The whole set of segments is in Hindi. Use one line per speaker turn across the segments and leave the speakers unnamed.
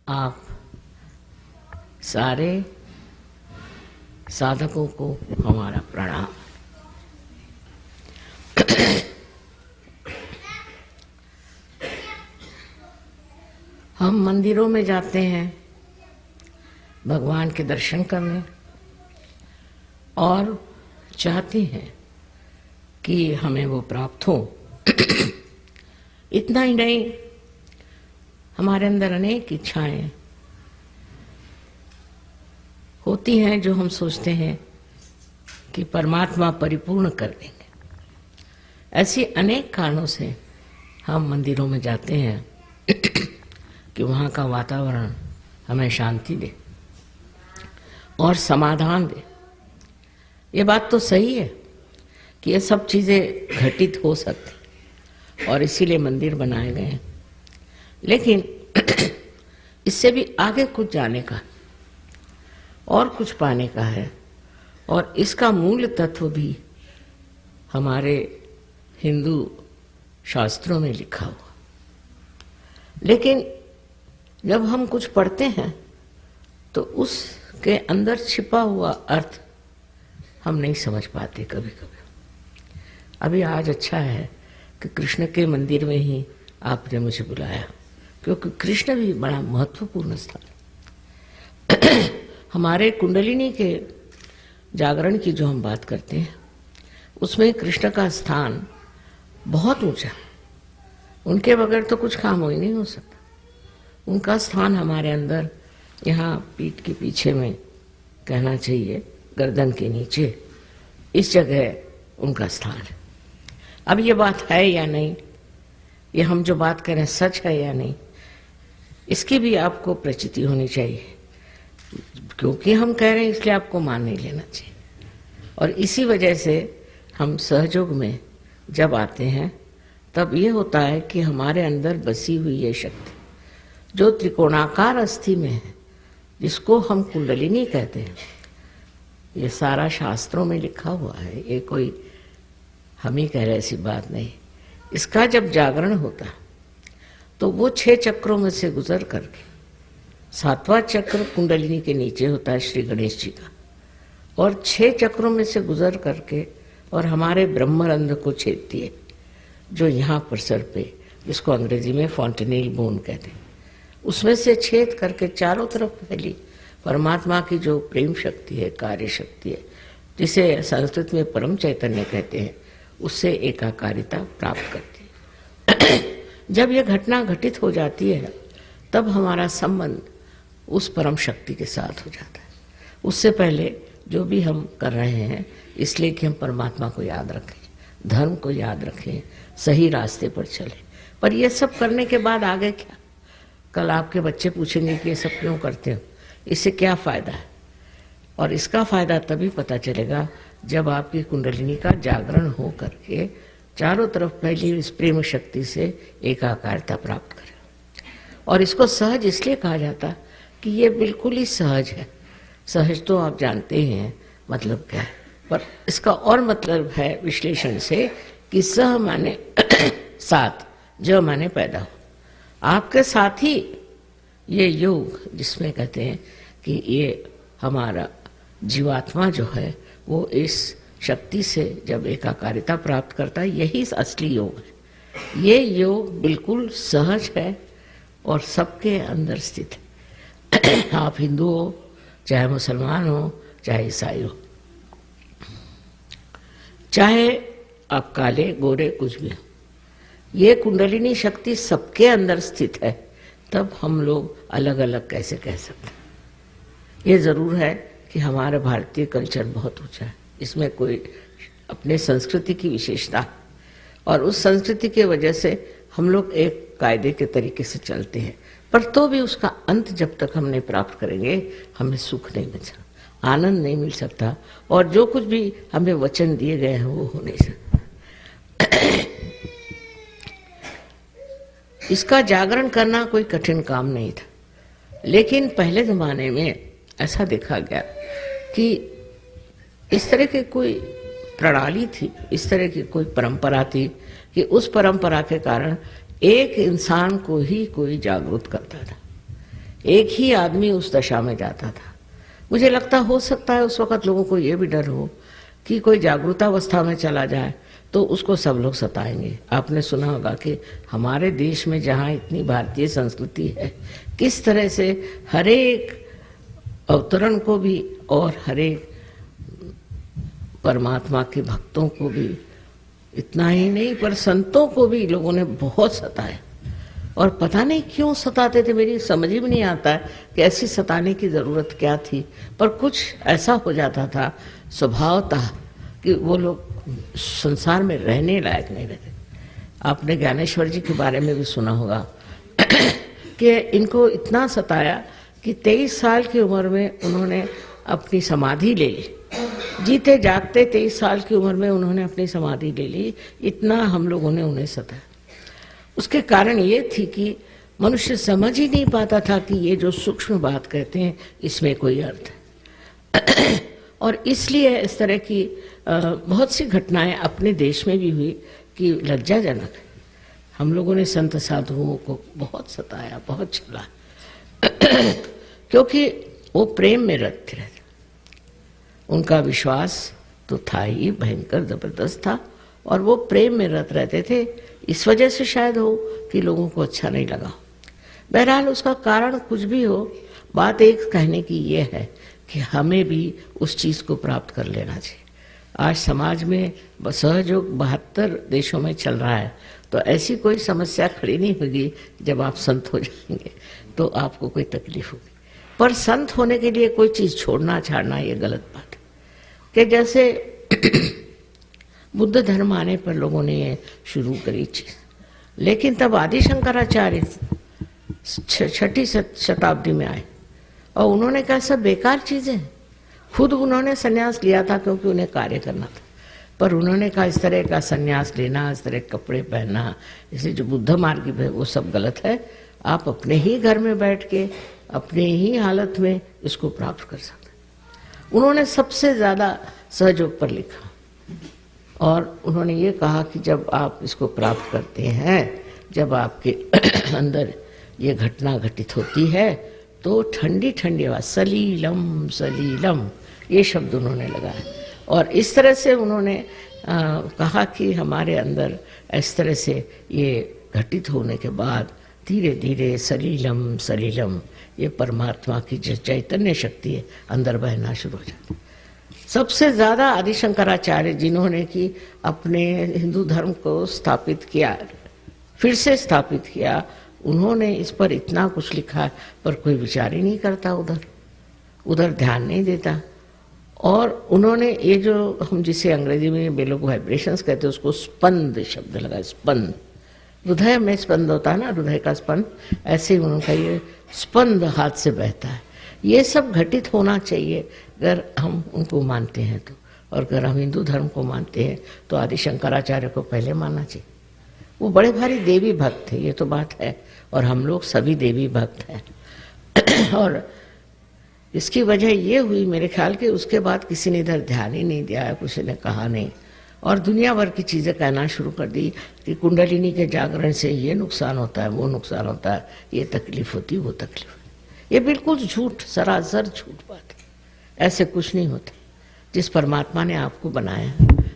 आप सारे साधकों को हमारा प्रणाम। हम मंदिरों में जाते हैं भगवान के दर्शन करने और चाहते हैं कि हमें वो प्राप्त हो। इतना ही नहीं, हमारे अंदर अनेक इच्छाएं होती हैं जो हम सोचते हैं कि परमात्मा परिपूर्ण कर देंगे। ऐसी अनेक कारणों से हम मंदिरों में जाते हैं कि वहाँ का वातावरण हमें शांति दे और समाधान दे। ये बात तो सही है कि ये सब चीज़ें घटित हो सकती और इसीलिए मंदिर बनाए गए हैं, लेकिन इससे भी आगे कुछ जाने का और कुछ पाने का है, और इसका मूल तत्व भी हमारे हिंदू शास्त्रों में लिखा हुआ। लेकिन जब हम कुछ पढ़ते हैं तो उसके अंदर छिपा हुआ अर्थ हम नहीं समझ पाते कभी कभी। अभी आज अच्छा है कि कृष्ण के मंदिर में ही आपने मुझे बुलाया, क्योंकि कृष्ण भी बड़ा महत्वपूर्ण स्थान है। हमारे कुंडलिनी के जागरण की जो हम बात करते हैं उसमें कृष्ण का स्थान बहुत ऊंचा है। उनके बगैर तो कुछ काम ही नहीं हो सकता। उनका स्थान हमारे अंदर, यहाँ पीठ के पीछे में कहना चाहिए, गर्दन के नीचे, इस जगह उनका स्थान है। अब ये बात है या नहीं, ये हम जो बात करें सच है या नहीं, इसकी भी आपको प्रचिति होनी चाहिए। क्योंकि हम कह रहे हैं इसलिए आपको मान नहीं लेना चाहिए। और इसी वजह से हम सहयोग में जब आते हैं तब ये होता है कि हमारे अंदर बसी हुई ये शक्ति जो त्रिकोणाकार अस्थि में है, जिसको हम कुंडलिनी कहते हैं, ये सारा शास्त्रों में लिखा हुआ है। ये कोई हम ही कह रहे ऐसी बात नहीं। इसका जब जागरण होता है तो वो 6 चक्रों में से गुजर करके 7वां चक्र कुंडलिनी के नीचे होता है श्री गणेश जी का, और 6 चक्रों में से गुजर करके और हमारे ब्रह्मरंध्र को छेदती है, जो यहाँ पर सर पे, जिसको अंग्रेजी में फॉन्टेनेल बोन कहते हैं, उसमें से छेद करके चारों तरफ फैली परमात्मा की जो प्रेम शक्ति है, कार्य शक्ति है, जिसे संस्कृत में परम चैतन्य कहते हैं, उससे एकाकारिता प्राप्त करती है। जब यह घटना घटित हो जाती है तब हमारा संबंध उस परम शक्ति के साथ हो जाता है। उससे पहले जो भी हम कर रहे हैं इसलिए कि हम परमात्मा को याद रखें, धर्म को याद रखें, सही रास्ते पर चलें। पर ये सब करने के बाद आगे क्या? कल आपके बच्चे पूछेंगे कि ये सब क्यों करते हो, इससे क्या फ़ायदा है? और इसका फ़ायदा तभी पता चलेगा जब आपकी कुंडलिनी का जागरण हो करके चारों तरफ फैली इस प्रेम शक्ति से एकाकारता प्राप्त करें। और इसको सहज इसलिए कहा जाता कि ये बिल्कुल ही सहज है। सहज तो आप जानते ही हैं मतलब क्या है, पर इसका और मतलब है विश्लेषण से कि सह माने साथ, जो माने पैदा हो। आपके साथ ही ये योग, जिसमें कहते हैं कि ये हमारा जीवात्मा जो है वो इस शक्ति से जब एकाकारिता प्राप्त करता है, यही असली योग है। ये योग बिल्कुल सहज है और सबके अंदर स्थित है। आप हिंदू हो, चाहे मुसलमान हो, चाहे ईसाई हो, चाहे आप काले गोरे कुछ भी हो, ये कुंडलिनी शक्ति सबके अंदर स्थित है। तब हम लोग अलग अलग कैसे कह सकते हैं? ये ज़रूर है कि हमारा भारतीय कल्चर बहुत ऊंचा है, इसमें कोई अपने संस्कृति की विशेषता, और उस संस्कृति के वजह से हम लोग एक कायदे के तरीके से चलते हैं। पर तो भी उसका अंत जब तक हम नहीं प्राप्त करेंगे हमें सुख नहीं मिल सकता, आनंद नहीं मिल सकता, और जो कुछ भी हमें वचन दिए गए हैं वो हो नहीं सकता। इसका जागरण करना कोई कठिन काम नहीं था, लेकिन पहले ज़माने में ऐसा देखा गया कि इस तरह की कोई प्रणाली थी, इस तरह की कोई परंपरा थी कि उस परंपरा के कारण एक इंसान को ही कोई जागरूक करता था। एक ही आदमी उस दशा में जाता था। मुझे लगता हो सकता है उस वक़्त लोगों को ये भी डर हो कि कोई जागरूकतावस्था में चला जाए तो उसको सब लोग सताएंगे। आपने सुना होगा कि हमारे देश में जहाँ इतनी भारतीय संस्कृति है, किस तरह से हर एक अवतरण को भी और हर एक परमात्मा के भक्तों को भी, इतना ही नहीं पर संतों को भी लोगों ने बहुत सताया। और पता नहीं क्यों सताते थे, मेरी समझ में नहीं आता है कि ऐसी सताने की ज़रूरत क्या थी, पर कुछ ऐसा हो जाता था स्वभावतः कि वो लोग संसार में रहने लायक नहीं रहते। आपने ज्ञानेश्वर जी के बारे में भी सुना होगा कि इनको इतना सताया कि 23 साल की उम्र में उन्होंने अपनी समाधि ले ली। जीते जागते 23 साल की उम्र में उन्होंने अपनी समाधि ले ली। इतना हम लोगों ने उन्हें सताया। उसके कारण ये थी कि मनुष्य समझ ही नहीं पाता था कि ये जो सूक्ष्म बात कहते हैं इसमें कोई अर्थ है। और इसलिए इस तरह की बहुत सी घटनाएं अपने देश में भी हुई कि लज्जाजनक। हम लोगों ने संत साधुओं को बहुत सताया, बहुत छला, क्योंकि वो प्रेम में रत थे। उनका विश्वास तो था ही, भयंकर जबरदस्त था, और वो प्रेम में रत रहते थे। इस वजह से शायद हो कि लोगों को अच्छा नहीं लगा। बहरहाल उसका कारण कुछ भी हो, बात एक कहने की ये है कि हमें भी उस चीज़ को प्राप्त कर लेना चाहिए। आज समाज में सहयोग 72 देशों में चल रहा है, तो ऐसी कोई समस्या खड़ी नहीं होगी जब आप संत हो जाएंगे तो आपको कोई तकलीफ होगी। पर संत होने के लिए कोई चीज़ छोड़ना छाड़ना ये गलत बात है। कि जैसे बुद्ध धर्म आने पर लोगों ने ये शुरू करी चीज़, लेकिन तब आदि शंकराचार्य 6ठी शताब्दी में आए और उन्होंने कहा सब बेकार चीज़ें। खुद उन्होंने संन्यास लिया था क्योंकि उन्हें कार्य करना था, पर उन्होंने कहा इस तरह का संन्यास लेना, इस तरह कपड़े पहनना, इसलिए जो बुद्ध मार्ग है वो सब गलत है। आप अपने ही घर में बैठ के अपने ही हालत में इसको प्राप्त कर सकते हैं। उन्होंने सबसे ज़्यादा सहयोग पर लिखा और उन्होंने ये कहा कि जब आप इसको प्राप्त करते हैं, जब आपके अंदर ये घटना घटित होती है तो ठंडी ठंडी आवाज़ सलीलम सलीलम, ये शब्द उन्होंने लगाया। और इस तरह से उन्होंने कहा कि हमारे अंदर इस तरह से ये घटित होने के बाद धीरे धीरे सलीलम सलीलम, ये परमात्मा की जो चैतन्य शक्ति है अंदर बहना शुरू हो जाती है। सबसे ज़्यादा आदि शंकराचार्य जिन्होंने कि अपने हिंदू धर्म को स्थापित किया, फिर से स्थापित किया, उन्होंने इस पर इतना कुछ लिखा है, पर कोई विचार ही नहीं करता, उधर ध्यान नहीं देता। और उन्होंने ये जो हम जिसे अंग्रेजी में बेलोग वाइब्रेशंस कहते हैं उसको स्पंद शब्द लगा। स्पंद, हृदय में स्पंद होता है ना, हृदय का स्पंद, ऐसे ही उन्होंने ये स्पंद हाथ से बहता है। ये सब घटित होना चाहिए अगर हम उनको मानते हैं तो। और अगर हम हिंदू धर्म को मानते हैं तो आदि शंकराचार्य को पहले मानना चाहिए। वो बड़े भारी देवी भक्त थे, ये तो बात है, और हम लोग सभी देवी भक्त हैं। और इसकी वजह ये हुई मेरे ख्याल के उसके बाद किसी ने इधर ध्यान ही नहीं दिया, किसी ने कहा नहीं, और दुनिया भर की चीज़ें कहना शुरू कर दी कि कुंडलिनी के जागरण से ये नुकसान होता है, वो नुकसान होता है, ये तकलीफ होती है, वो तकलीफ होती है। ये बिल्कुल झूठ, सरासर झूठ बात है। ऐसे कुछ नहीं होता। जिस परमात्मा ने आपको बनाया,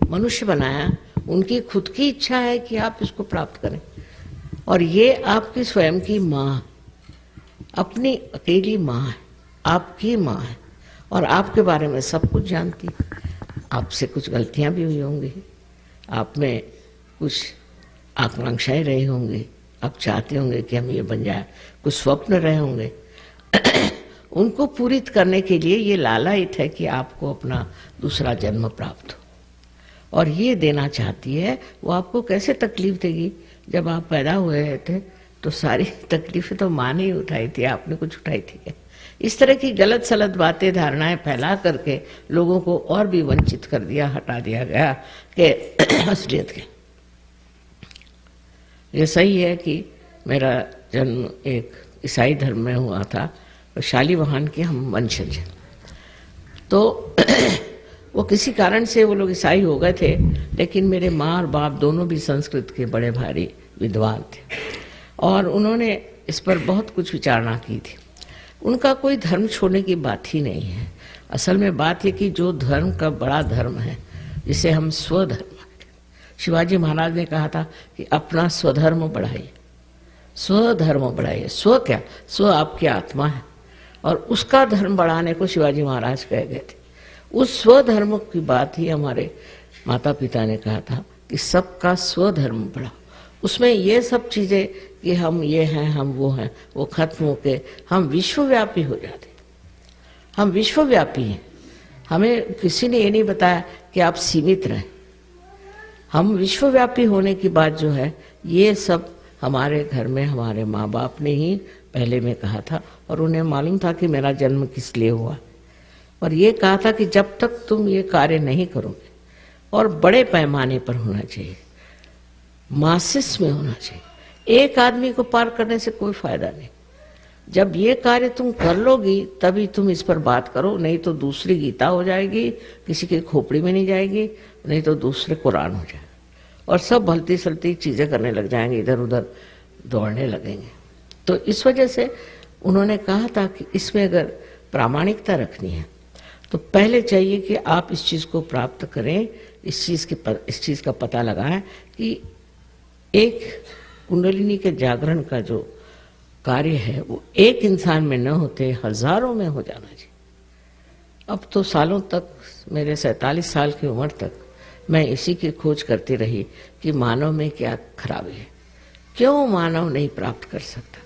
मनुष्य बनाया, उनकी खुद की इच्छा है कि आप इसको प्राप्त करें। और ये आपकी स्वयं की माँ, अपनी अकेली माँ है, आपकी माँ है, और आपके बारे में सब कुछ जानती है। आपसे कुछ गलतियाँ भी हुई होंगी, आप में कुछ आकांक्षाएं रही होंगी, आप चाहते होंगे कि हम ये बन जाए, कुछ स्वप्न रहे होंगे। उनको पूरित करने के लिए ये लालायित है कि आपको अपना दूसरा जन्म प्राप्त हो, और ये देना चाहती है। वो आपको कैसे तकलीफ देगी? जब आप पैदा हुए थे तो सारी तकलीफें तो माँ ने ही उठाई थी, आपने कुछ उठाई थी क्या? इस तरह की गलत सलत बातें, धारणाएं फैला करके लोगों को और भी वंचित कर दिया, हटा दिया गया कि असलियत के। ये सही है कि मेरा जन्म एक ईसाई धर्म में हुआ था, तो शालीवाहन के हम वंशज हैं, तो वो किसी कारण से वो लोग ईसाई हो गए थे, लेकिन मेरे माँ और बाप दोनों भी संस्कृत के बड़े भारी विद्वान थे, और उन्होंने इस पर बहुत कुछ विचारणा की थी। उनका कोई धर्म छोड़ने की बात ही नहीं है। असल में बात है कि जो धर्म का बड़ा धर्म है, जिसे हम स्वधर्म, शिवाजी महाराज ने कहा था कि अपना स्वधर्म बढ़ाइए, स्वधर्म बढ़ाइए। स्व क्या? स्व आपकी आत्मा है, और उसका धर्म बढ़ाने को शिवाजी महाराज कह गए थे। उस स्वधर्म की बात ही हमारे माता पिता ने कहा था कि सबका स्वधर्म बढ़ाओ। उसमें ये सब चीज़ें कि हम ये हैं, हम वो हैं, वो खत्म होके हम विश्वव्यापी हो जाते। हम विश्वव्यापी हैं। हमें किसी ने ये नहीं बताया कि आप सीमित रहें। हम विश्वव्यापी होने की बात जो है, ये सब हमारे घर में हमारे माँ बाप ने ही पहले में कहा था, और उन्हें मालूम था कि मेरा जन्म किस लिए हुआ, और ये कहा था कि जब तक तुम ये कार्य नहीं करोगे, और बड़े पैमाने पर होना चाहिए, मासिस में होना चाहिए। एक आदमी को पार करने से कोई फायदा नहीं। जब ये कार्य तुम कर लोगी तभी तुम इस पर बात करो, नहीं तो दूसरी गीता हो जाएगी, किसी की खोपड़ी में नहीं जाएगी, नहीं तो दूसरे कुरान हो जाएगा, और सब भलती सलती चीज़ें करने लग जाएंगे, इधर उधर दौड़ने लगेंगे। तो इस वजह से उन्होंने कहा था कि इसमें अगर प्रामाणिकता रखनी है तो पहले चाहिए कि आप इस चीज़ को प्राप्त करें, इस चीज़ का पता लगाएं कि एक कुंडलिनी के जागरण का जो कार्य है वो एक इंसान में न होते हजारों में हो जाना चाहिए। अब तो सालों तक, मेरे 47 साल की उम्र तक मैं इसी की खोज करती रही कि मानव में क्या खराबी है, क्यों मानव नहीं प्राप्त कर सकता,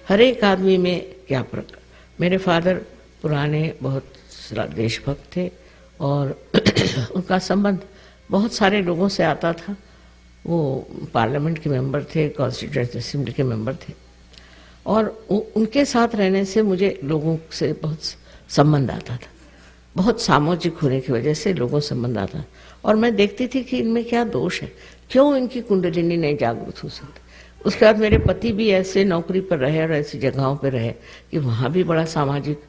हर एक आदमी में क्या प्रकार। मेरे फादर पुराने बहुत देशभक्त थे, और उनका संबंध बहुत सारे लोगों से आता था। वो पार्लियामेंट के मेंबर थे, कॉन्स्टिट्यूएंट असेंबली के मेंबर थे, और उनके साथ रहने से मुझे लोगों से बहुत संबंध आता था। बहुत सामाजिक होने की वजह से लोगों से संबंध आता, और मैं देखती थी कि इनमें क्या दोष है, क्यों इनकी कुंडलिनी नहीं जागृत हो सकती। उसके बाद मेरे पति भी ऐसे नौकरी पर रहे और ऐसी जगहों पर रहे कि वहाँ भी बड़ा सामाजिक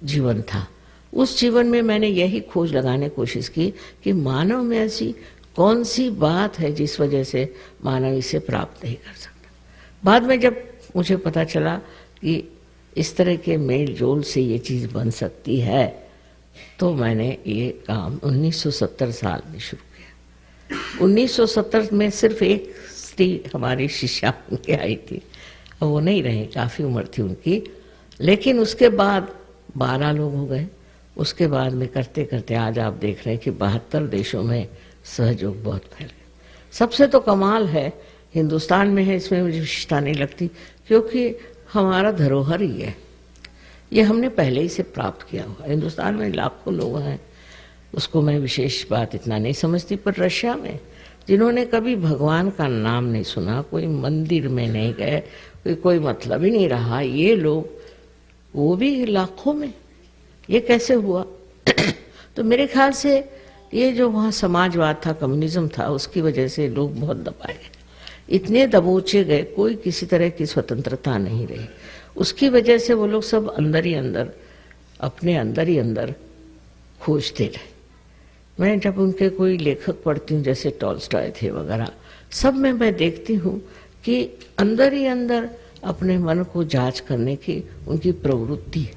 जीवन था। उस जीवन में मैंने यही खोज लगाने की कोशिश की कि मानव में ऐसी कौन सी बात है जिस वजह से मानव इसे प्राप्त नहीं कर सकता। बाद में जब मुझे पता चला कि इस तरह के मेल जोल से ये चीज़ बन सकती है, तो मैंने ये काम 1970 साल में शुरू किया। 1970 में सिर्फ एक स्त्री हमारी शिष्या उनके आई थी, अब वो नहीं रहे, काफ़ी उम्र थी उनकी, लेकिन उसके बाद 12 लोग हो गए। उसके बाद में करते करते आज आप देख रहे हैं कि 72 देशों में सहयोग बहुत फैल गया। सबसे तो कमाल है हिंदुस्तान में है, इसमें मुझे विशेषता नहीं लगती, क्योंकि हमारा धरोहर ही है, ये हमने पहले ही से प्राप्त किया हुआ। हिंदुस्तान में लाखों लोग हैं, उसको मैं विशेष बात इतना नहीं समझती, पर रशिया में जिन्होंने कभी भगवान का नाम नहीं सुना, कोई मंदिर में नहीं गए, कोई मतलब ही नहीं रहा, ये लोग, वो भी लाखों में, ये कैसे हुआ? तो मेरे ख्याल से ये जो वहाँ समाजवाद था, कम्युनिज्म था, उसकी वजह से लोग बहुत दबाए गए, इतने दबोचे गए, कोई किसी तरह की स्वतंत्रता नहीं रही। उसकी वजह से वो लोग सब अंदर ही अंदर, अपने अंदर ही अंदर खोजते रहे। मैं जब उनके कोई लेखक पढ़ती हूँ, जैसे टॉल्स्टॉय थे वगैरह, सब में मैं देखती हूँ कि अंदर ही अंदर अपने मन को जांच करने की उनकी प्रवृत्ति है,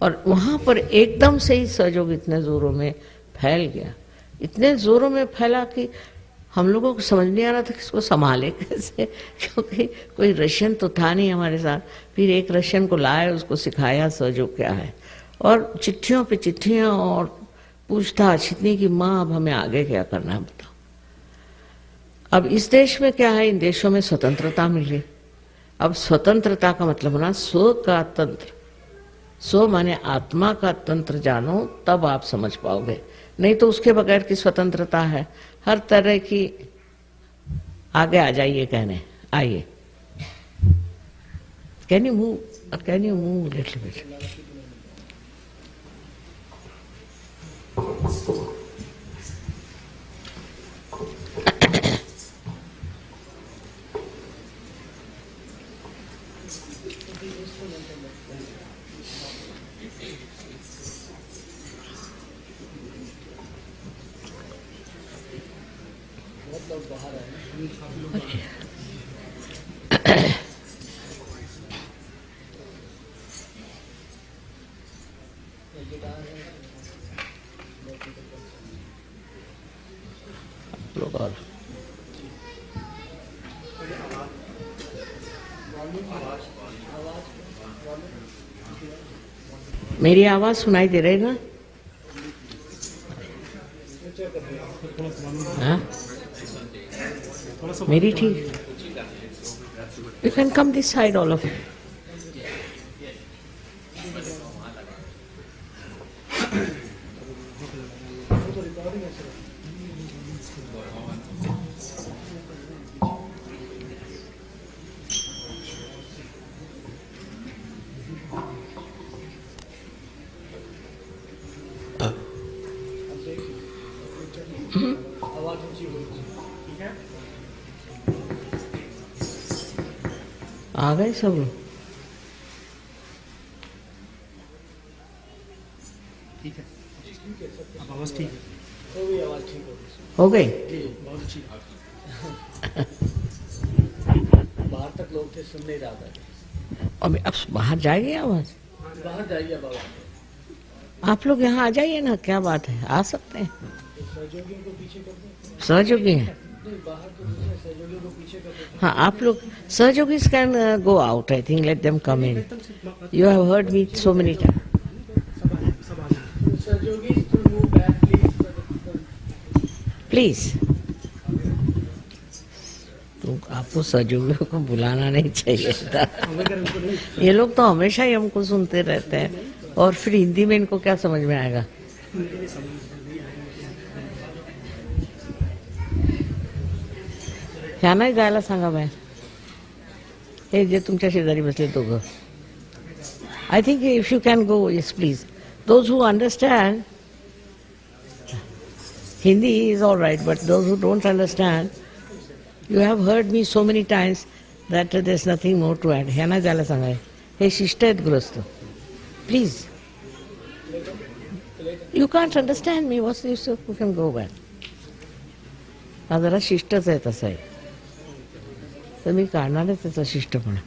और वहाँ पर एकदम से ही सहयोग इतने जोरों में फैल गया, इतने जोरों में फैला कि हम लोगों को समझ नहीं आ रहा था कि इसको संभाले कैसे, क्योंकि कोई रशियन तो था नहीं हमारे साथ। फिर एक रशियन को लाए, उसको सिखाया सहयोग क्या है, और चिट्ठियों पे चिट्ठियाँ और पूछताछ इतनी कि माँ अब हमें आगे क्या करना है बताओ। अब इस देश में क्या है, इन देशों में स्वतंत्रता मिल गई। अब स्वतंत्रता का मतलब होना स्व का तंत्र, स्व माने आत्मा का तंत्र जानो, तब आप समझ पाओगे, नहीं तो उसके बगैर की स्वतंत्रता है। हर तरह की, आगे आ जाइए कहने, आइए, can you move little bit. लोग और मेरी आवाज सुनाई दे रही ना? हाँ? मेरी ठीक? You can come this side, all of you. आ गए सब लोग?
ठीक है, अब आवाज ठीक है,
हो गई?
बहुत अच्छी। बाहर तक लोग थे, सुन नहीं रहा था।
अब बाहर जाएगी आवाज?
बाहर जाइए बाबा।
आप लोग यहाँ आ जाइए ना, क्या बात है, आ सकते हैं।
सहयोगियों को पीछे कर दो।
सहयोगी हैं?
नहीं, बाहर तो दूसरे सहयोगियों को पीछे कर दो।
हाँ, आप लोग सहयोगी can go out, I think, let them come in. You have heard me so many time.
सहयोगी to move back, please.
Please. तो आपको सहयोगियों को बुलाना नहीं चाहिए था। ये लोग तो हमेशा ही हमको सुनते रहते हैं, और फिर हिंदी में इनको क्या समझ में आएगा? ह्या नाही जायला सांगा बाहेर, हे जे तुमच्या शेजारी बसले दोघं. I think if you can go, yes please. Those who understand Hindi is all right, but those who don't understand, you have heard me so many times that there is nothing more to add. ह्यांना जायला सांगा, हे शिष्ट आहेत ग्रस्त. Please, you can't understand me, what's you you can go back. हा जरा शिष्टच आहे, तसं आहे तर मी काढणारच त्याचा शिष्टपणा.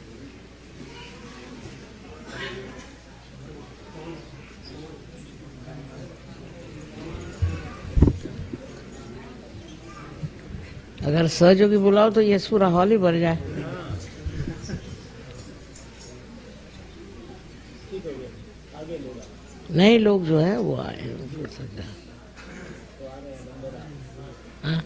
अगर सहयोगी बुलाओ तो ये पूरा हॉल ही भर जाए. नए लोग जो है वो आए. हाँ,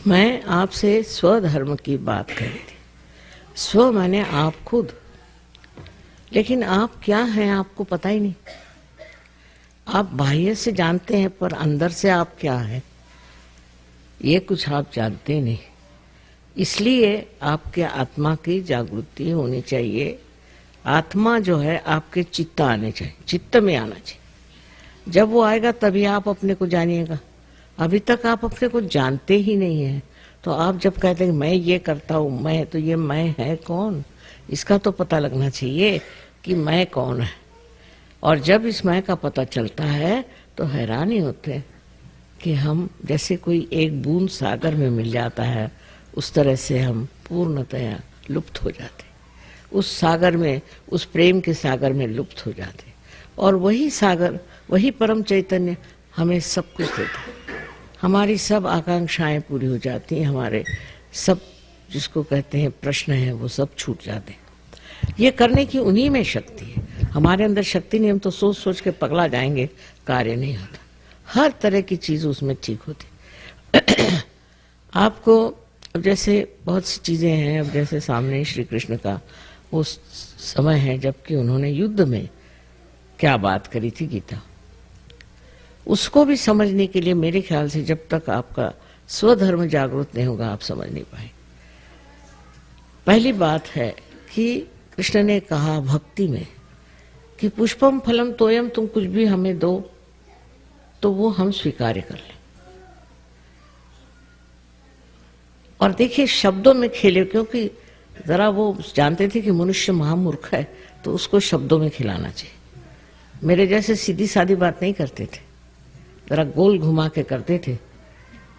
मैं आपसे स्वधर्म की बात कर रही थी. स्व माने आप खुद, लेकिन आप क्या हैं आपको पता ही नहीं. आप बाह्य से जानते हैं, पर अंदर से आप क्या हैं ये कुछ आप जानते नहीं. इसलिए आपके आत्मा की जागृति होनी चाहिए. आत्मा जो है आपके चित्त आने चाहिए, चित्त में आना चाहिए. जब वो आएगा तभी आप अपने को जानिएगा. अभी तक आप अपने को जानते ही नहीं हैं. तो आप जब कहते हैं मैं ये करता हूँ, मैं, तो ये मैं है कौन, इसका तो पता लगना चाहिए कि मैं कौन है. और जब इस मैं का पता चलता है तो हैरान ही होते हैं कि हम जैसे कोई एक बूंद सागर में मिल जाता है, उस तरह से हम पूर्णतया लुप्त हो जाते. उस सागर में, उस प्रेम के सागर में लुप्त हो जाते. और वही सागर, वही परम चैतन्य हमें सब कुछ देता है. हमारी सब आकांक्षाएं पूरी हो जाती हैं, हमारे सब जिसको कहते हैं प्रश्न हैं वो सब छूट जाते हैं. ये करने की उन्हीं में शक्ति है. हमारे अंदर शक्ति नहीं, हम तो सोच सोच के पगला जाएंगे, कार्य नहीं होता. हर तरह की चीज़ उसमें ठीक होती. आपको अब जैसे बहुत सी चीज़ें हैं, अब जैसे सामने श्री कृष्ण का वो समय है जबकि उन्होंने युद्ध में क्या बात करी थी गीता। उसको भी समझने के लिए मेरे ख्याल से जब तक आपका स्वधर्म जागृत नहीं होगा आप समझ नहीं पाए। पहली बात है कि कृष्ण ने कहा भक्ति में कि पुष्पम फलम तोयम, तुम कुछ भी हमें दो तो वो हम स्वीकार कर लें। और देखिए शब्दों में खेले, क्योंकि जरा वो जानते थे कि मनुष्य महामूर्ख है तो उसको शब्दों में खिलाना चाहिए। मेरे जैसे सीधी सादी बात नहीं करते थे, जरा गोल घुमा के करते थे।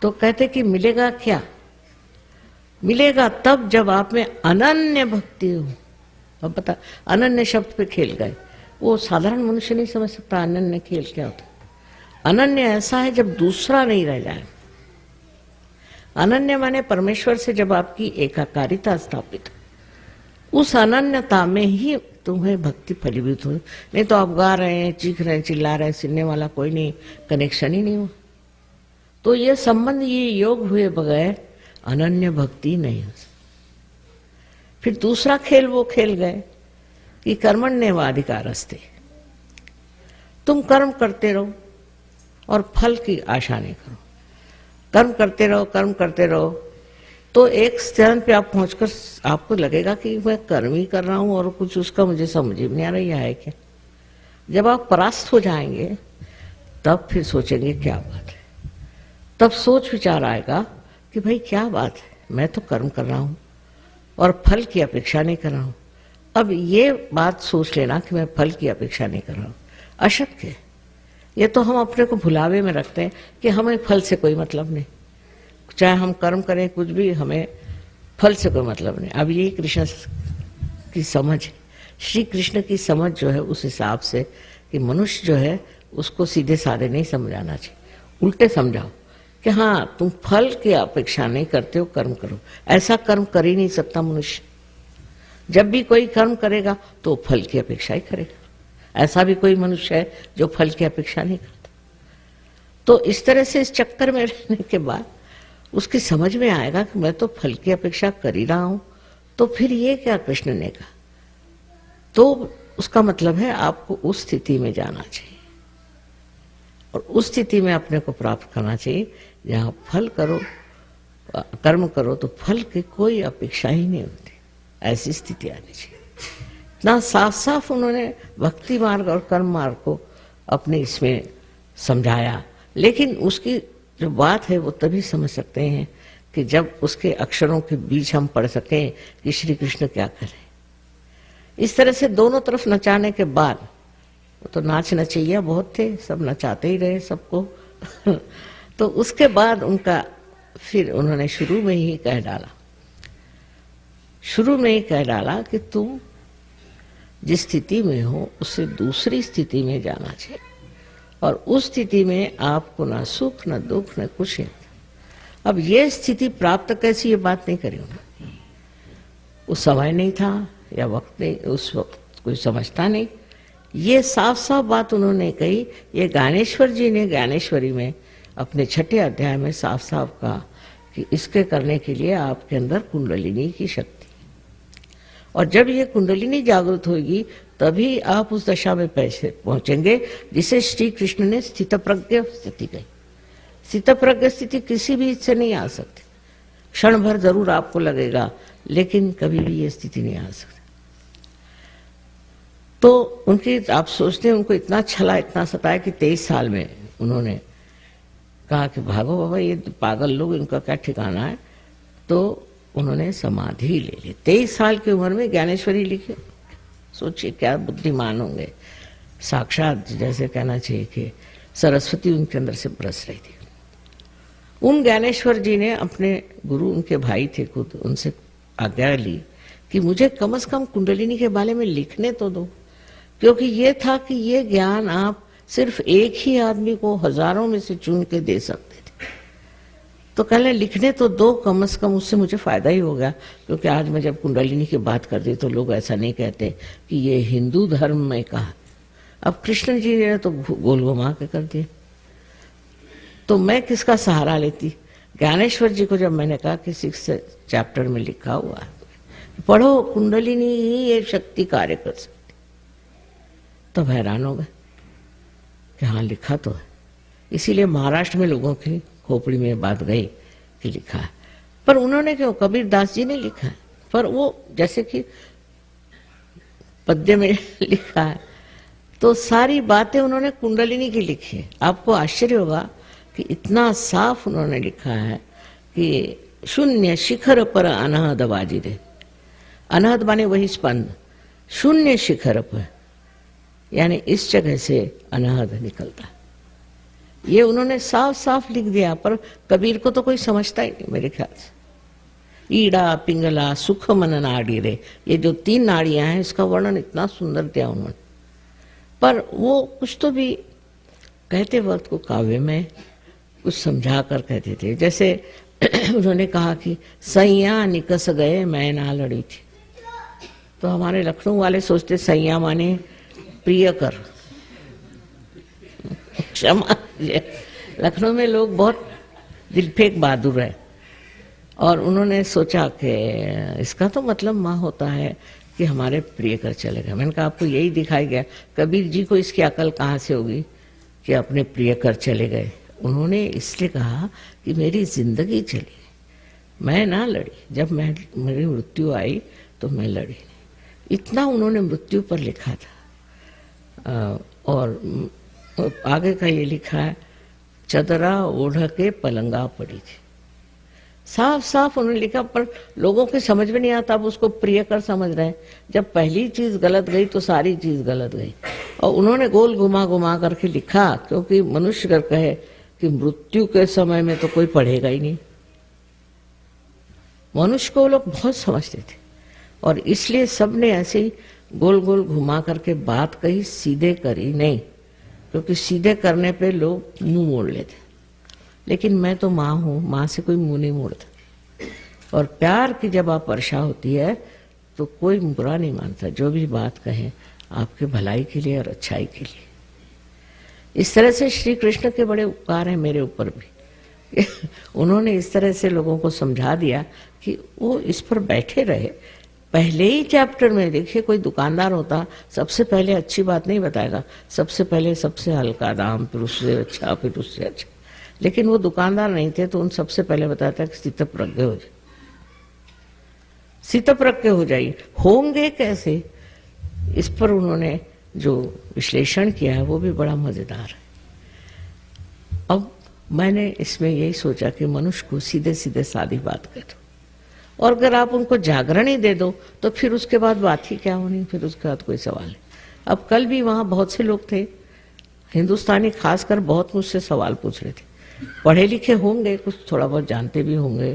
तो कहते कि मिलेगा क्या? मिलेगा तब जब आप में अनन्य भक्ति हो। अब पता अनन्य शब्द पे खेल गए, वो साधारण मनुष्य नहीं समझ सकता अनन्य खेल क्या होता। अनन्य ऐसा है जब दूसरा नहीं रह जाए। अनन्य माने परमेश्वर से जब आपकी एकाकारिता स्थापित हो, उस अनन्यता में ही तुम्हें भक्ति फलीभूत हो। नहीं तो आप गा रहे हैं, चीख रहे हैं, चिल्ला रहे हैं, सुनने वाला कोई नहीं, कनेक्शन ही नहीं हुआ। तो ये संबंध, ये योग हुए बगैर अनन्य भक्ति नहीं हो सकती। फिर दूसरा खेल वो खेल गए कि कर्मण्येवाधिकारस्ते, तुम कर्म करते रहो और फल की आशा नहीं करो। कर्म करते रहो, कर्म करते रहो, तो एक चरण पे आप पहुंचकर आपको लगेगा कि मैं कर्म ही कर रहा हूं और कुछ उसका मुझे समझ ही नहीं आ रही है क्या। जब आप परास्त हो जाएंगे तब फिर सोचेंगे क्या बात है। तब सोच विचार आएगा कि भाई क्या बात है, मैं तो कर्म कर रहा हूं और फल की अपेक्षा नहीं कर रहा हूं। अब ये बात सोच लेना कि मैं फल की अपेक्षा नहीं कर रहा हूं अशक्य है। ये तो हम अपने को भुलावे में रखते हैं कि हमें फल से कोई मतलब नहीं, चाहे हम कर्म करें कुछ भी, हमें फल से कोई मतलब नहीं। अब ये कृष्ण की समझ है, श्री कृष्ण की समझ जो है उस हिसाब से कि मनुष्य जो है उसको सीधे साधे नहीं समझाना चाहिए, उल्टे समझाओ कि हाँ तुम फल की अपेक्षा नहीं करते हो, कर्म करो। ऐसा कर्म कर ही नहीं सकता मनुष्य। जब भी कोई कर्म करेगा तो फल की अपेक्षा ही करेगा। ऐसा भी कोई मनुष्य है जो फल की अपेक्षा नहीं करता। तो इस तरह से इस चक्कर में रहने के बाद उसकी समझ में आएगा कि मैं तो फल की अपेक्षा कर ही रहा हूं, तो फिर ये क्या कृष्ण ने कहा। तो उसका मतलब है आपको उस स्थिति में जाना चाहिए और उस स्थिति में अपने को प्राप्त करना चाहिए जहां फल करो, कर्म करो तो फल की कोई अपेक्षा ही नहीं होती। ऐसी स्थिति आनी चाहिए। इतना साफ साफ उन्होंने भक्ति मार्ग और कर्म मार्ग को अपने इसमें समझाया। लेकिन उसकी जो बात है वो तभी समझ सकते हैं कि जब उसके अक्षरों के बीच हम पढ़ सकें कि श्री कृष्ण क्या करें। इस तरह से दोनों तरफ नचाने के बाद, वो तो नाच नचैया बहुत थे, सब नचाते ही रहे सबको तो उसके बाद उनका फिर उन्होंने शुरू में ही कह डाला कि तुम जिस स्थिति में हो उससे दूसरी स्थिति में जाना चाहिए और उस स्थिति में आपको ना सुख न दुख न कुछ नहीं। अब ये स्थिति प्राप्त कैसी, ये बात नहीं करी उन्होंने। उस समय नहीं था या वक्त नहीं, उस वक्त कोई समझता नहीं। ये साफ साफ बात उन्होंने कही। ये ज्ञानेश्वर जी ने ज्ञानेश्वरी में अपने 6ठे अध्याय में साफ साफ कहा कि इसके करने के लिए आपके अंदर कुंडलिनी की शक्ति, और जब ये कुंडलिनी जागृत होगी तभी आप उस दशा में पहुंचेंगे जिसे श्री कृष्ण ने स्थितप्रज्ञ स्थिति कही। स्थितप्रज्ञ स्थिति किसी भी से नहीं आ सकती। क्षण भर जरूर आपको लगेगा, लेकिन कभी भी ये स्थिति नहीं आ सकती। तो उनकी, आप सोचते हैं उनको इतना छला, इतना सताया कि 23 साल में उन्होंने कहा कि भागो बाबा, ये पागल लोग, इनका क्या ठिकाना है। तो उन्होंने समाधि ले ली। 23 साल की उम्र में ज्ञानेश्वरी लिखी। सोचिए क्या बुद्धिमान होंगे। साक्षात जैसे कहना चाहिए कि सरस्वती उनके अंदर से बरस रही थी। उन ज्ञानेश्वर जी ने अपने गुरु, उनके भाई थे खुद, उनसे आज्ञा ली कि मुझे कम से कम कुंडलिनी के बारे में लिखने तो दो, क्योंकि ये था कि ये ज्ञान आप सिर्फ एक ही आदमी को हजारों में से चुन के दे सकते थे। तो कहने लिखने तो दो कम से कम, उससे मुझे फायदा ही होगा। क्योंकि आज मैं जब कुंडलिनी की बात करती तो लोग ऐसा नहीं कहते कि ये हिंदू धर्म में कहा। अब कृष्ण जी ने तो गोल घुमा के कर दिया, तो मैं किसका सहारा लेती। ज्ञानेश्वर जी को जब मैंने कहा कि 6 चैप्टर में लिखा हुआ पढ़ो, कुंडलिनी ही ये शक्ति कार्य कर सकती। तब हैरान हो गए कि हाँ लिखा तो है। इसीलिए महाराष्ट्र में लोगों की खोपड़ी में बात गई कि लिखा है। पर उन्होंने क्यों, कबीर दास जी ने लिखा है, पर वो जैसे कि पद्य में लिखा है तो सारी बातें उन्होंने कुंडलिनी की लिखी है। आपको आश्चर्य होगा कि इतना साफ उन्होंने लिखा है कि शून्य शिखर पर अनहद बाजिरे, अनहद माने वही स्पंद, शून्य शिखर पर यानी इस जगह से अनहद निकलता है। ये उन्होंने साफ साफ लिख दिया, पर कबीर को तो कोई समझता ही नहीं मेरे ख्याल से। ईड़ा पिंगला सुख मन नाड़ी रे, ये जो 3 नाड़ियां हैं इसका वर्णन इतना सुंदर दिया उन्होंने। पर वो कुछ तो भी कहते वक्त को काव्य में कुछ समझा कर कहते थे। जैसे उन्होंने कहा कि सैया निकस गए मैं ना लड़ी थी, तो हमारे लखनऊ वाले सोचते सैया माने प्रिय कर, क्षमा। लखनऊ में लोग बहुत दिलफेक बहादुर है, और उन्होंने सोचा कि इसका तो मतलब माँ होता है कि हमारे प्रिय कर चले गए। मैंने कहा आपको यही दिखाई गया, कबीर जी को इसकी अकल कहाँ से होगी कि अपने प्रिय कर चले गए। उन्होंने इसलिए कहा कि मेरी जिंदगी चली, मैं ना लड़ी, जब मेरी मृत्यु आई तो मैं लड़ी नहीं। इतना उन्होंने मृत्यु पर लिखा था। और आगे का ये लिखा है, चदरा ओढ़ के पलंगा पड़ी थी। साफ साफ उन्होंने लिखा, पर लोगों के समझ में नहीं आता, अब उसको प्रिय कर समझ रहे हैं। जब पहली चीज गलत गई तो सारी चीज गलत गई। और उन्होंने गोल घुमा घुमा करके लिखा, क्योंकि मनुष्य अगर कहे कि मृत्यु के समय में तो कोई पढ़ेगा ही नहीं। मनुष्य को वो लोग बहुत समझते थे, और इसलिए सबने ऐसे ही गोल गोल घुमा करके बात कही, सीधे करी नहीं, क्योंकि सीधे करने पे लोग मुंह मोड़ लेते। लेकिन मैं तो माँ हूँ, माँ से कोई मुंह नहीं मोड़ता। और प्यार की जब आप वर्षा होती है तो कोई बुरा नहीं मानता, जो भी बात कहें आपके भलाई के लिए और अच्छाई के लिए। इस तरह से श्री कृष्ण के बड़े उपकार हैं मेरे ऊपर भी। उन्होंने इस तरह से लोगों को समझा दिया कि वो इस पर बैठे रहे। पहले ही चैप्टर में देखिए, कोई दुकानदार होता सबसे पहले अच्छी बात नहीं बताएगा, सबसे पहले सबसे हल्का दाम, फिर उससे अच्छा, फिर उससे अच्छा। लेकिन वो दुकानदार नहीं थे, तो उन सबसे पहले बताता कि स्थितप्रज्ञ हो जाए, स्थितप्रज्ञ हो जाइए। होंगे कैसे, इस पर उन्होंने जो विश्लेषण किया है वो भी बड़ा मजेदार है। अब मैंने इसमें यही सोचा कि मनुष्य को सीधे सीधे सादी बात कह दो, और अगर आप उनको जागरण ही दे दो तो फिर उसके बाद बात ही क्या होनी, फिर उसके बाद कोई सवाल नहीं। अब कल भी वहाँ बहुत से लोग थे, हिंदुस्तानी खासकर, बहुत मुझसे सवाल पूछ रहे थे। पढ़े लिखे होंगे, कुछ थोड़ा बहुत जानते भी होंगे,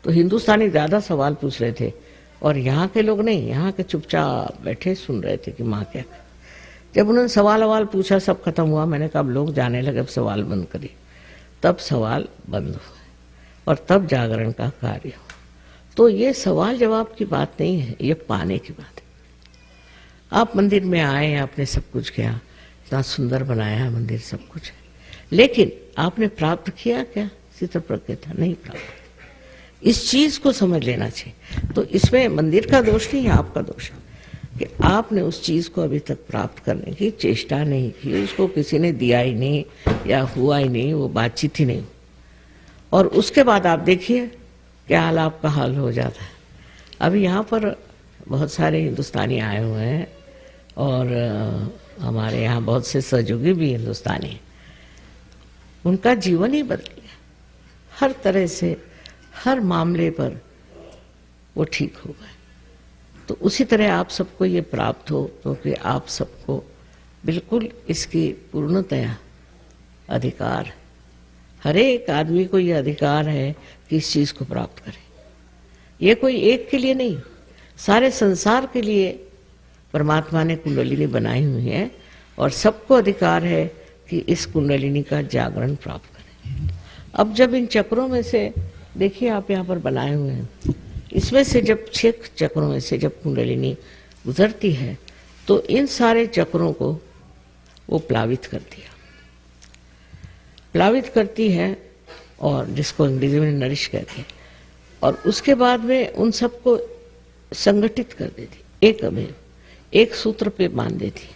तो हिंदुस्तानी ज़्यादा सवाल पूछ रहे थे, और यहाँ के लोग नहीं, यहाँ के चुपचाप बैठे सुन रहे थे कि माँ क्या। जब उन्होंने सवाल पूछा, सब खत्म हुआ, मैंने कहा अब लोग जाने लगे, अब सवाल बंद करिए। तब सवाल बंद हुए और तब जागरण का कार्य हो। तो ये सवाल जवाब की बात नहीं है, ये पाने की बात है। आप मंदिर में आए, आपने सब कुछ किया, इतना सुंदर बनाया है मंदिर, सब कुछ है, लेकिन आपने प्राप्त किया क्या? स्थितप्रज्ञता नहीं प्राप्त। इस चीज को समझ लेना चाहिए। तो इसमें मंदिर का दोष नहीं है, आपका दोष है कि आपने उस चीज को अभी तक प्राप्त करने की चेष्टा नहीं की, उसको किसी ने दिया ही नहीं या हुआ ही नहीं, वो बातचीत ही नहीं। और उसके बाद आप देखिए क्या हाल आपका हाल हो जाता है। अभी यहाँ पर बहुत सारे हिंदुस्तानी आए हुए हैं, और हमारे यहाँ बहुत से सहयोगी भी हिंदुस्तानी हैं। उनका जीवन ही बदल गया, हर तरह से, हर मामले पर वो ठीक हो गए। तो उसी तरह आप सबको ये प्राप्त हो, क्योंकि आप सबको बिल्कुल इसकी पूर्णतया अधिकार है। हर एक आदमी को ये अधिकार है कि इस चीज को प्राप्त करे। ये कोई एक के लिए नहीं, सारे संसार के लिए परमात्मा ने कुंडलिनी बनाई हुई है, और सबको अधिकार है कि इस कुंडलिनी का जागरण प्राप्त करें। अब जब इन चक्रों में से देखिए, आप यहाँ पर बनाए हुए हैं, इसमें से जब 6 चक्रों में से जब कुंडलिनी गुजरती है तो इन सारे चक्रों को वो प्लावित करती है, प्लावित करती है, और जिसको अंग्रेजी में नरिश कहते हैं। और उसके बाद में उन सबको संगठित कर देती, एक अवयव एक सूत्र पे बांध देती,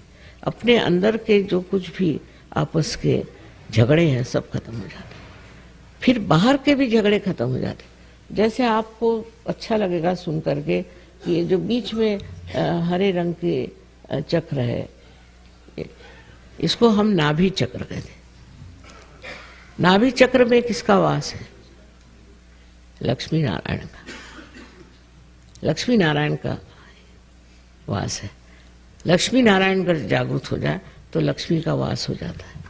अपने अंदर के जो कुछ भी आपस के झगड़े हैं सब खत्म हो जाते हैं। फिर बाहर के भी झगड़े खत्म हो जाते हैं। जैसे आपको अच्छा लगेगा सुन करके कि ये जो बीच में हरे रंग के चक्र है, इसको हम नाभि चक्र कहते हैं। नाभि चक्र में किसका वास है? लक्ष्मी नारायण का। लक्ष्मी नारायण का वास है। लक्ष्मी नारायण अगर जागृत हो जाए तो लक्ष्मी का वास हो जाता है।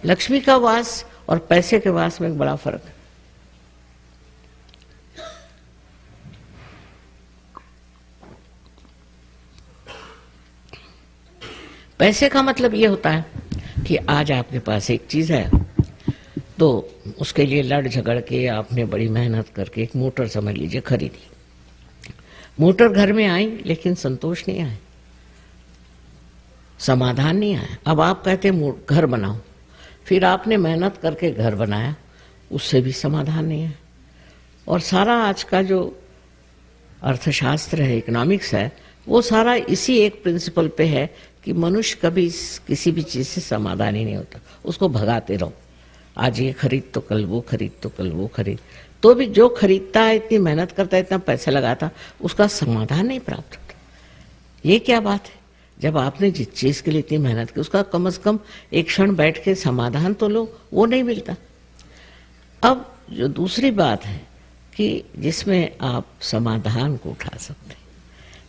लक्ष्मी का वास और पैसे के वास में एक बड़ा फर्क है। पैसे का मतलब ये होता है कि आज आपके पास एक चीज है तो उसके लिए लड़ झगड़ के आपने बड़ी मेहनत करके एक मोटर समझ लीजिए खरीदी। मोटर घर में आई लेकिन संतोष नहीं आया, समाधान नहीं आया। अब आप कहते हैं घर बनाओ, फिर आपने मेहनत करके घर बनाया, उससे भी समाधान नहीं है। और सारा आज का जो अर्थशास्त्र है, इकोनॉमिक्स है, वो सारा इसी एक प्रिंसिपल पे है कि मनुष्य कभी किसी भी चीज से समाधान ही नहीं होता, उसको भगाते रहो। आज ये खरीद तो कल वो खरीद, तो कल वो खरीद, तो भी जो खरीदता है, इतनी मेहनत करता है, इतना पैसा लगाता, उसका समाधान नहीं प्राप्त होता। ये क्या बात है? जब आपने जिस चीज के लिए इतनी मेहनत की उसका कम से कम एक क्षण बैठ के समाधान तो लो, वो नहीं मिलता। अब जो दूसरी बात है कि जिसमें आप समाधान को उठा सकते हैं,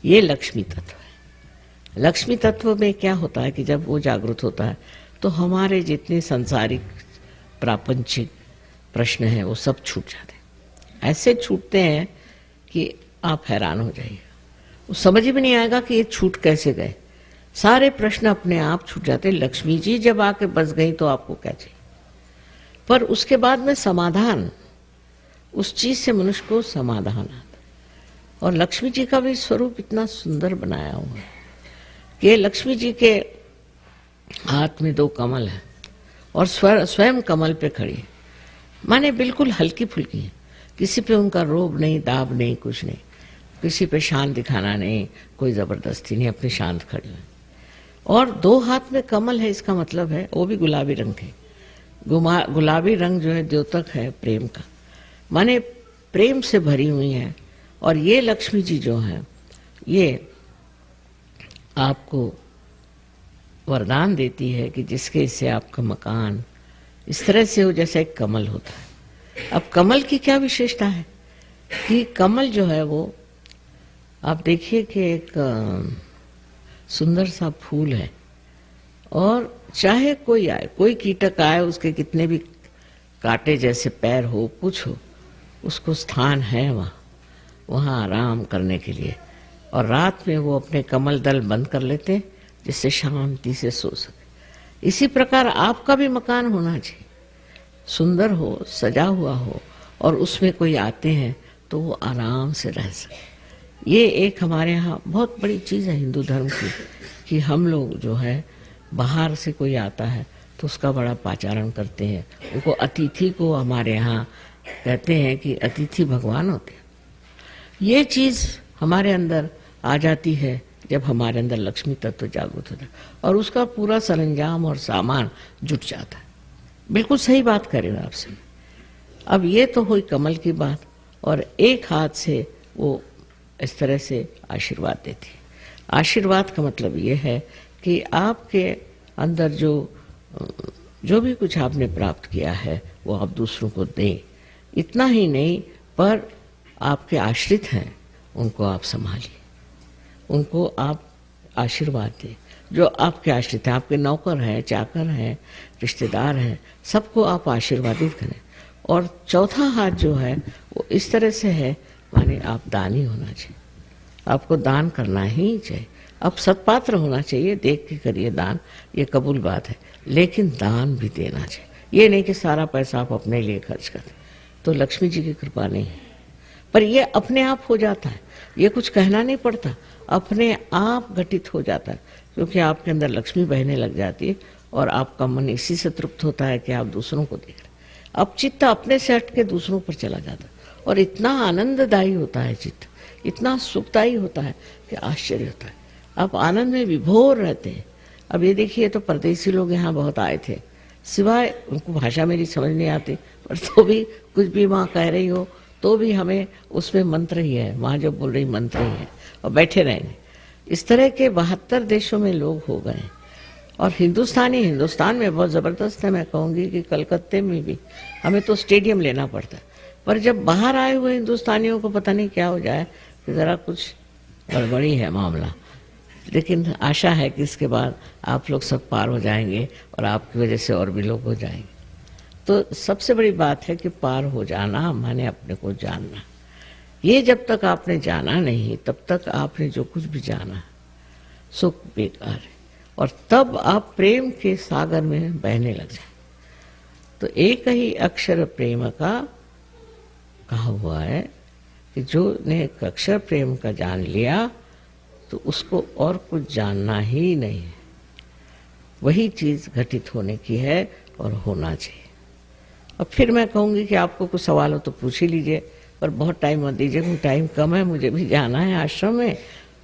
ये लक्ष्मी तत्व है। लक्ष्मी तत्व में क्या होता है कि जब वो जागृत होता है तो हमारे जितने सांसारिक प्रापंचिक प्रश्न हैं वो सब छूट जाते हैं। ऐसे छूटते हैं कि आप हैरान हो जाइएगा, वो समझ में नहीं आएगा कि ये छूट कैसे गए। सारे प्रश्न अपने आप छूट जाते। लक्ष्मी जी जब आके बस गई तो आपको क्या चाहिए? पर उसके बाद में समाधान, उस चीज से मनुष्य को समाधान आता है। और लक्ष्मी जी का भी स्वरूप इतना सुंदर बनाया हुआ है कि लक्ष्मी जी के हाथ में 2 कमल है और स्वयं कमल पे खड़ी है, माने बिल्कुल हल्की फुल्की है। किसी पे उनका रोब नहीं, दाब नहीं, कुछ नहीं, किसी पे शान दिखाना नहीं, कोई जबरदस्ती नहीं, अपनी शांत खड़ी है। और 2 हाथ में कमल है, इसका मतलब है वो भी गुलाबी रंग के। गुलाबी रंग जो है द्योतक है प्रेम का, माने प्रेम से भरी हुई है। और ये लक्ष्मी जी जो है ये आपको वरदान देती है कि जिसके से आपका मकान इस तरह से हो जैसे एक कमल होता है। अब कमल की क्या विशेषता है कि कमल जो है वो आप देखिए कि एक सुंदर सा फूल है और चाहे कोई आए, कोई कीटक आए, उसके कितने भी कांटे जैसे पैर हो, कुछ हो, उसको स्थान है वहाँ आराम करने के लिए। और रात में वो अपने कमल दल बंद कर लेते हैं जिससे शांति से सो सके। इसी प्रकार आपका भी मकान होना चाहिए, सुंदर हो, सजा हुआ हो, और उसमें कोई आते हैं तो वो आराम से रह सके। ये एक हमारे यहाँ बहुत बड़ी चीज़ है हिंदू धर्म की कि हम लोग जो है बाहर से कोई आता है तो उसका बड़ा पाचारण करते हैं। उनको अतिथि को हमारे यहाँ कहते हैं कि अतिथि भगवान होते हैं। ये चीज़ हमारे अंदर आ जाती है जब हमारे अंदर लक्ष्मी तत्व जागृत होता है और उसका पूरा सरंजाम और सामान जुट जाता है। बिल्कुल सही बात करें आपसे। अब ये तो हुई कमल की बात, और एक हाथ से वो इस तरह से आशीर्वाद देती है। आशीर्वाद का मतलब ये है कि आपके अंदर जो भी कुछ आपने प्राप्त किया है वो आप दूसरों को दें। इतना ही नहीं, पर आपके आश्रित हैं उनको आप संभालिए, उनको आप आशीर्वाद दें। जो आपके आश्रित हैं, आपके नौकर हैं, चाकर हैं, रिश्तेदार हैं, सबको आप आशीर्वादित करें। और चौथा हाथ जो है वो इस तरह से है, माने आप दानी होना चाहिए, आपको दान करना ही चाहिए। अब सत्पात्र होना चाहिए, देख के करिए दान, ये कबूल बात है, लेकिन दान भी देना चाहिए। ये नहीं कि सारा पैसा आप अपने लिए खर्च करें, तो लक्ष्मी जी की कृपा नहीं है। पर ये अपने आप हो जाता है, ये कुछ कहना नहीं पड़ता, अपने आप घटित हो जाता है, क्योंकि आपके अंदर लक्ष्मी बहने लग जाती है और आपका मन इसी से तृप्त होता है कि आप दूसरों को देख रहे हैं। अब चित्त अपने से हट के दूसरों पर चला जाता है और इतना आनंददायी होता है चित्त, इतना सुखदायी होता है कि आश्चर्य होता है। आप आनंद में विभोर रहते हैं, अब ये देखिए, तो परदेसी लोग यहाँ बहुत आए थे, सिवाय उनको भाषा मेरी समझ नहीं आती, पर तो भी कुछ भी माँ कह रही हो तो भी हमें उसमें मंत्र ही है, माँ जो बोल रही मंत्र ही है, और बैठे रहेंगे। इस तरह के 72 देशों में लोग हो गए। और हिंदुस्तान में बहुत ज़बरदस्त है। मैं कहूँगी कि कलकत्ते में भी हमें तो स्टेडियम लेना पड़ता है, पर जब बाहर आए हुए हिंदुस्तानियों को पता नहीं क्या हो जाए कि ज़रा कुछ गड़बड़ी है मामला। लेकिन आशा है कि इसके बाद आप लोग सब पार हो जाएंगे और आपकी वजह से और भी लोग हो जाएंगे। तो सबसे बड़ी बात है कि पार हो जाना माने अपने को जानना। ये जब तक आपने जाना नहीं, तब तक आपने जो कुछ भी जाना सो बेकार है, और तब आप प्रेम के सागर में बहने लग जाए। तो एक ही अक्षर प्रेम का कहा हुआ है कि जो ने एक अक्षर प्रेम का जान लिया तो उसको और कुछ जानना ही नहीं है। वही चीज़ घटित होने की है और होना चाहिए। अब फिर मैं कहूँगी कि आपको कुछ सवाल हो तो पूछ ही लीजिए, पर बहुत टाइम मत दीजिए क्योंकि टाइम कम है, मुझे भी जाना है आश्रम में।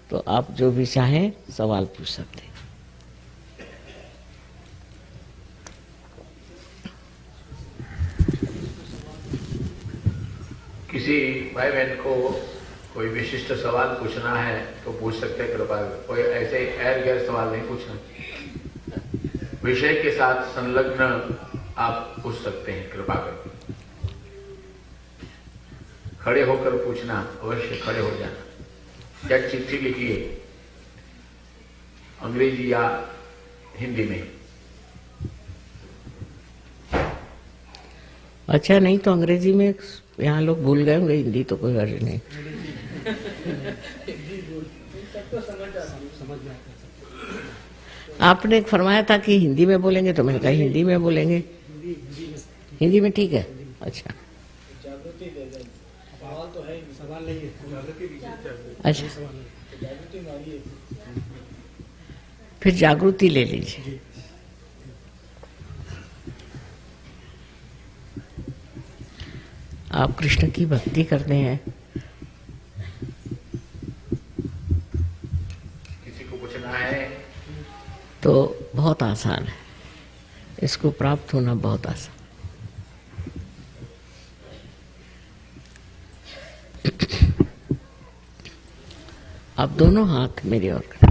तो आप जो भी चाहें सवाल पूछ सकते हैं।
किसी भाई बहन को कोई विशिष्ट सवाल पूछना है तो पूछ सकते हैं, कृपा कोई ऐसे एर गैर सवाल नहीं पूछना। विषय के साथ संलग्न आप पूछ सकते हैं, कृपा करके। खड़े होकर पूछना, अवश्य खड़े हो जाना। या चिट्ठी लिखिए अंग्रेजी या हिंदी में।
अच्छा, नहीं तो अंग्रेजी में यहाँ लोग भूल गए होंगे, हिंदी तो कोई हर्ज नहीं। आपने फरमाया था कि हिंदी में बोलेंगे, तो मैंने कहा हिंदी में बोलेंगे। हिंदी में ठीक है। अच्छा
सवाल नहीं है।
अच्छा, फिर जागृति ले लीजिए। आप कृष्ण की भक्ति करते हैं,
किसी को पूछना है
तो बहुत आसान है, इसको प्राप्त होना बहुत आसान। आप दोनों हाथ मेरी ओर करें।